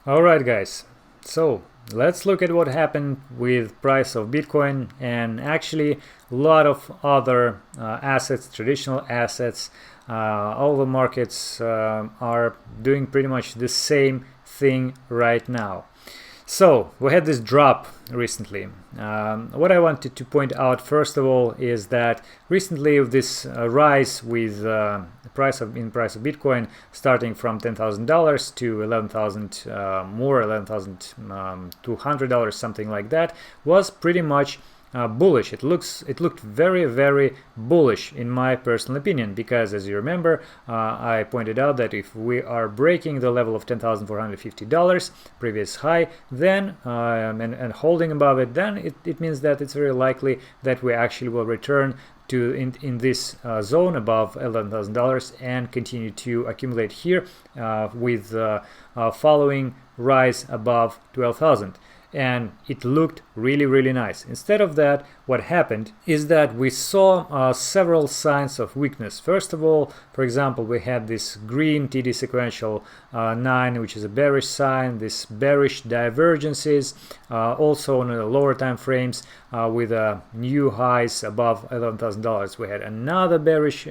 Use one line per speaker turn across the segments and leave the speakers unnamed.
Alright guys, so let's look at what happened with price of Bitcoin and actually a lot of other assets, traditional assets. All the markets are doing pretty much the same thing right now. So we had this drop recently. What I wanted to point out first of all is that recently this rise with the price of Bitcoin starting from $10,000 to 11,000 more, $11,200, something like that, was pretty much bullish. It looked very, very bullish in my personal opinion, because as you remember, I pointed out that if we are breaking the level of $10,450 previous high, then and holding above it, then it means that it's very likely that we actually will return to in this zone above $11,000 and continue to accumulate here with following rise above 12,000. And it looked really, really nice. Instead of that, what happened is that we saw several signs of weakness. First of all, for example, we had this green TD sequential 9, which is a bearish sign, this bearish divergences, also on the lower time frames with new highs above $11,000. We had another bearish,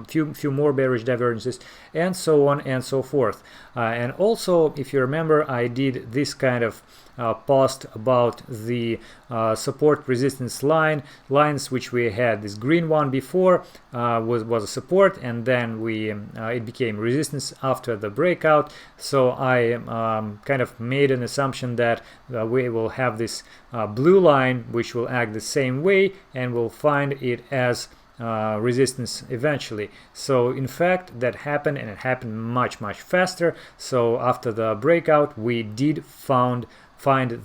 few more bearish divergences, and so on and so forth. And also, if you remember, I did this kind of post about the support resistance lines, which we had this green one before was a support, and then it became resistance after the breakout. So I kind of made an assumption that we will have this blue line which will act the same way, and we'll find it as resistance eventually. So in fact that happened, and it happened much faster. So after the breakout we did find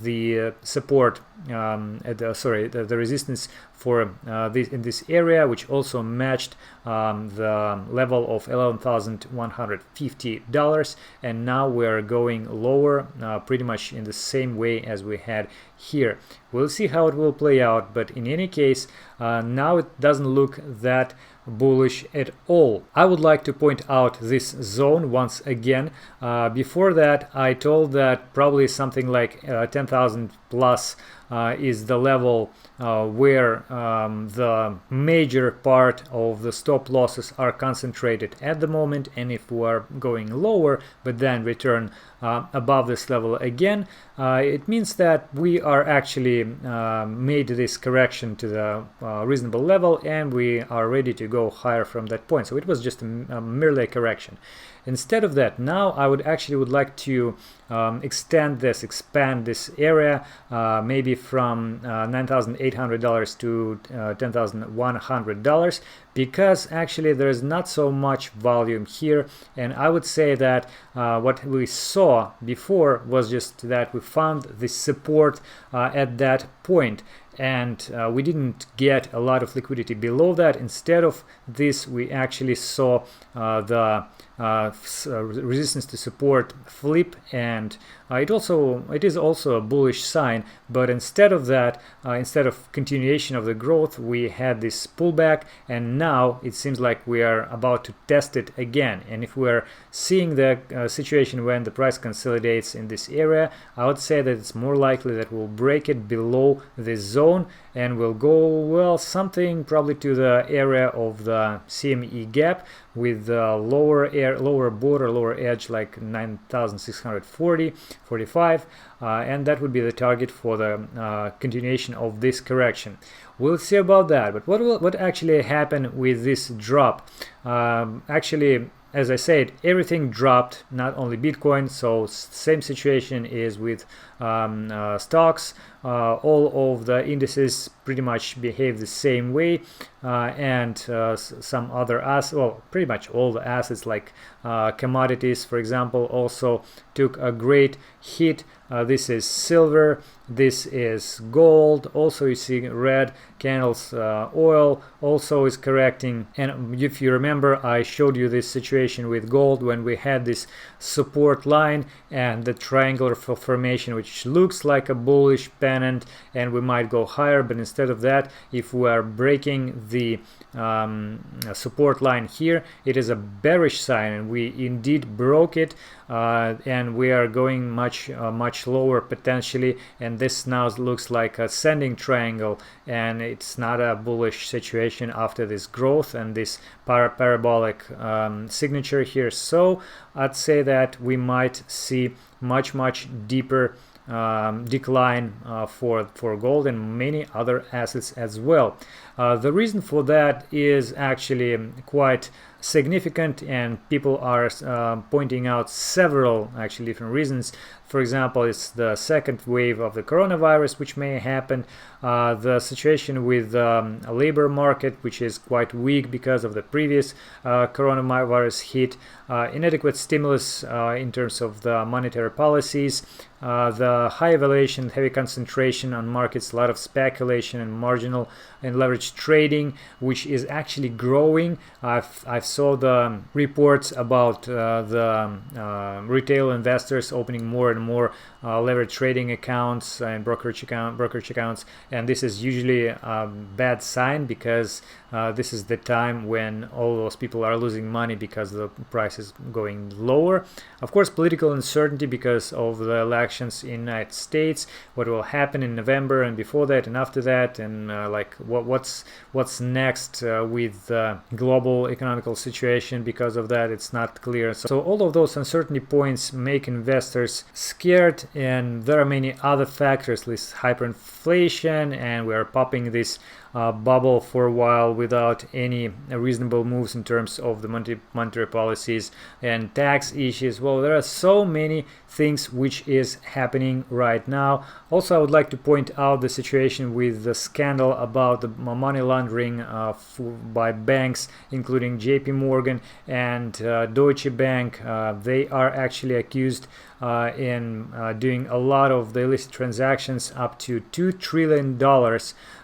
the support the resistance for this in this area, which also matched the level of $11,150, and now we are going lower pretty much in the same way as we had here. We'll see how it will play out, but in any case now it doesn't look that bullish at all. I would like to point out this zone once again. Before that I told that probably something like 10,000 plus is the level where the major part of the stop losses are concentrated at the moment, and if we are going lower but then return above this level again, it means that we are actually made this correction to the reasonable level, and we are ready to go higher from that point. So it was just merely a correction. Instead of that, now I would like to expand this area, maybe from $9,800 to $10,100, because actually there is not so much volume here. And I would say that what we saw before was just that we found the support at that point, and we didn't get a lot of liquidity below that. Instead of this, we actually saw the resistance to support flip, and it is also a bullish sign. But instead of that, instead of continuation of the growth, we had this pullback, and now it seems like we are about to test it again. And if we are seeing the situation when the price consolidates in this area, I would say that it's more likely that we'll break it below this zone, and we'll go, well, something probably to the area of the CME gap with the lower border, lower edge, like 9,645, and that would be the target for the continuation of this correction. We'll see about that. But what actually happened with this drop? Actually, as I said, everything dropped, not only Bitcoin. So same situation is with stocks. All of the indices pretty much behave the same way, and some other assets, well, pretty much all the assets like commodities, for example, also took a great hit. This is silver, this is gold, also you see red candles. Oil also is correcting, and if you remember, I showed you this situation with gold when we had this support line and the triangular formation, which looks like a bullish pan pennant and we might go higher, but instead of that, if we are breaking the support line here, it is a bearish sign, and we indeed broke it, and we are going much lower potentially, and this now looks like a ascending triangle, and it's not a bullish situation after this growth and this parabolic signature here. So I'd say that we might see much deeper decline for gold and many other assets as well. The reason for that is actually quite significant, and people are pointing out several actually different reasons. For example, it's the second wave of the coronavirus which may happen, the situation with the labor market, which is quite weak because of the previous coronavirus hit, inadequate stimulus in terms of the monetary policies, the high valuation, heavy concentration on markets, a lot of speculation and marginal and leveraged trading, which is actually growing. I've saw the reports about the retail investors opening more and more leverage trading accounts and brokerage accounts, and this is usually a bad sign, because this is the time when all those people are losing money because the price is going lower. Of course, political uncertainty because of the elections in the United States, what will happen in November and before that and after that, and like what's next with the global economical situation. Because of that, it's not clear. So all of those uncertainty points make investors scared, and there are many other factors, like hyperinflation, and we are popping this bubble for a while without any reasonable moves in terms of the monetary policies and tax issues. Well, there are so many things which is happening right now. Also, I would like to point out the situation with the scandal about the money laundering by banks, including JP Morgan and Deutsche Bank. They are actually accused in doing a lot of the illicit transactions, up to $2 trillion,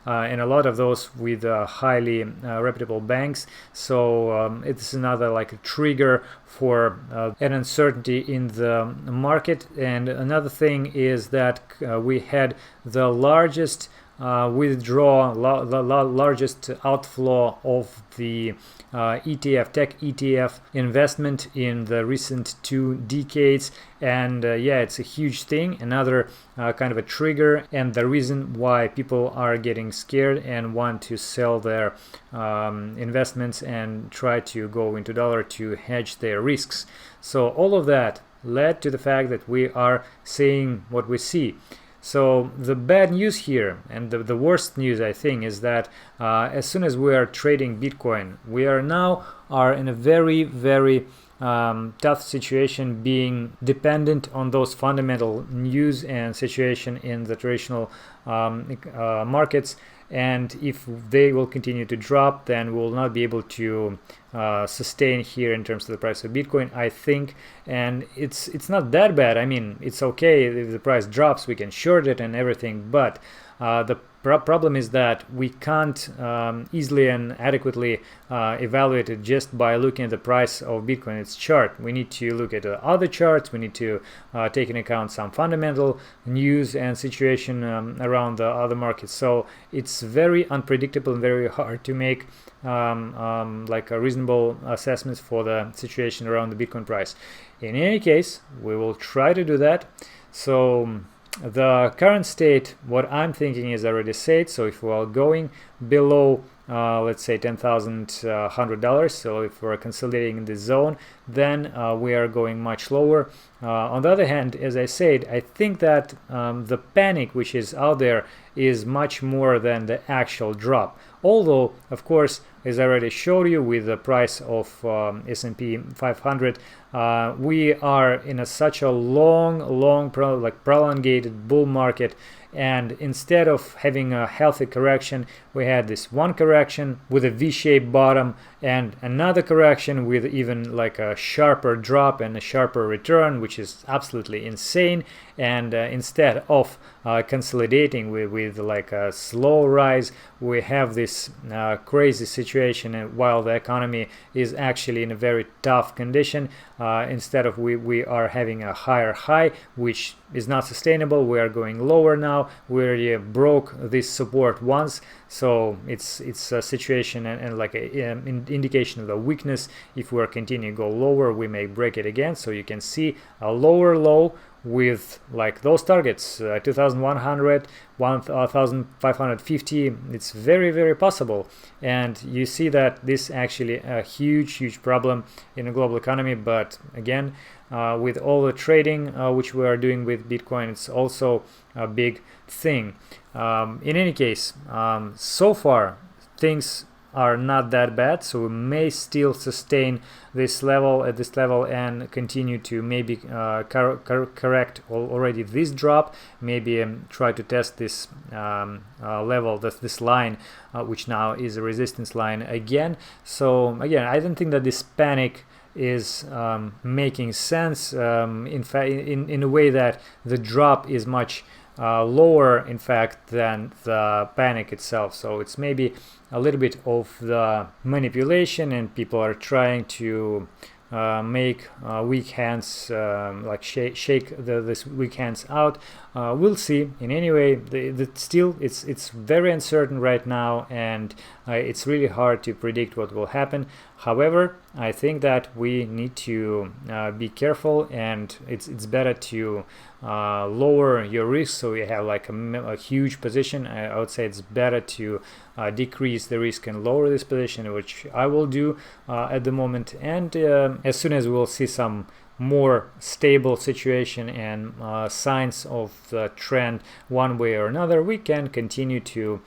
and a lot of those with highly reputable banks. So it's another like a trigger for an uncertainty in the market. And another thing is that we had the largest largest outflow of the ETF, tech ETF investment in the recent 2 decades. And yeah, it's a huge thing, another kind of a trigger, and the reason why people are getting scared and want to sell their investments and try to go into dollar to hedge their risks. So all of that led to the fact that we are seeing what we see. So the bad news here, and the worst news, I think, is that as soon as we are trading Bitcoin, we are in a very tough situation, being dependent on those fundamental news and situation in the traditional markets. And if they will continue to drop, then we will not be able to sustain here in terms of the price of Bitcoin, I think. And it's not that bad. I mean, it's okay if the price drops, we can short it and everything, but the problem is that we can't easily and adequately evaluate it just by looking at the price of Bitcoin, its chart. We need to look at other charts. We need to take into account some fundamental news and situation around the other markets. So it's very unpredictable and very hard to make like a reasonable assessments for the situation around the Bitcoin price. In any case, we will try to do that. So the current state, what I'm thinking is already said. So if we are going below let's say $10,100, so if we're consolidating in this zone, then we are going much lower. On the other hand, as I said, I think that the panic which is out there is much more than the actual drop. Although, of course, as I already showed you with the price of S&P 500, we are in such a long prolongated bull market, and instead of having a healthy correction, we had this one correction with a V-shaped bottom, and another correction with even like a sharper drop and a sharper return, which is absolutely insane. And instead of consolidating with like a slow rise, we have this crazy situation, and while the economy is actually in a very tough condition, instead of we are having a higher high, which is not sustainable. We are going lower now. We already broke this support once, so it's a situation and like an indication of the weakness. If we are continuing to go lower, we may break it again. So you can see a lower low with like those targets, 2100, 1550. It's very possible, and you see that this actually a huge problem in the global economy. But again, with all the trading which we are doing with Bitcoin, it's also a big thing. In any case, so far things are not that bad, so we may still sustain this level and continue to maybe correct already this drop, maybe try to test this level, this line, which now is a resistance line again. So again, I don't think that this panic is making sense in fact, in a way that the drop is much lower in fact than the panic itself. So it's maybe a little bit of the manipulation, and people are trying to make weak hands, like shake this weak hands out. We'll see. In any way, still it's very uncertain right now, and it's really hard to predict what will happen. However, I think that we need to be careful, and it's better to lower your risk, so you have like a huge position. I would say it's better to decrease the risk and lower this position, which I will do at the moment. And as soon as we will see some more stable situation and signs of the trend one way or another, we can continue to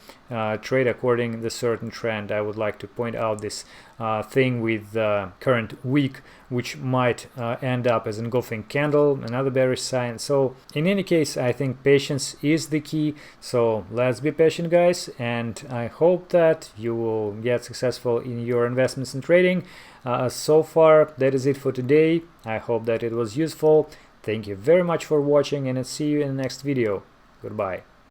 trade according to the certain trend. I would like to point out this thing with the current week, which might end up as an engulfing candle, another bearish sign. So in any case, I think patience is the key. So let's be patient, guys, and I hope that you will get successful in your investments and trading. So far, that is it for today. I hope that it was useful. Thank you very much for watching, and I'll see you in the next video. Goodbye.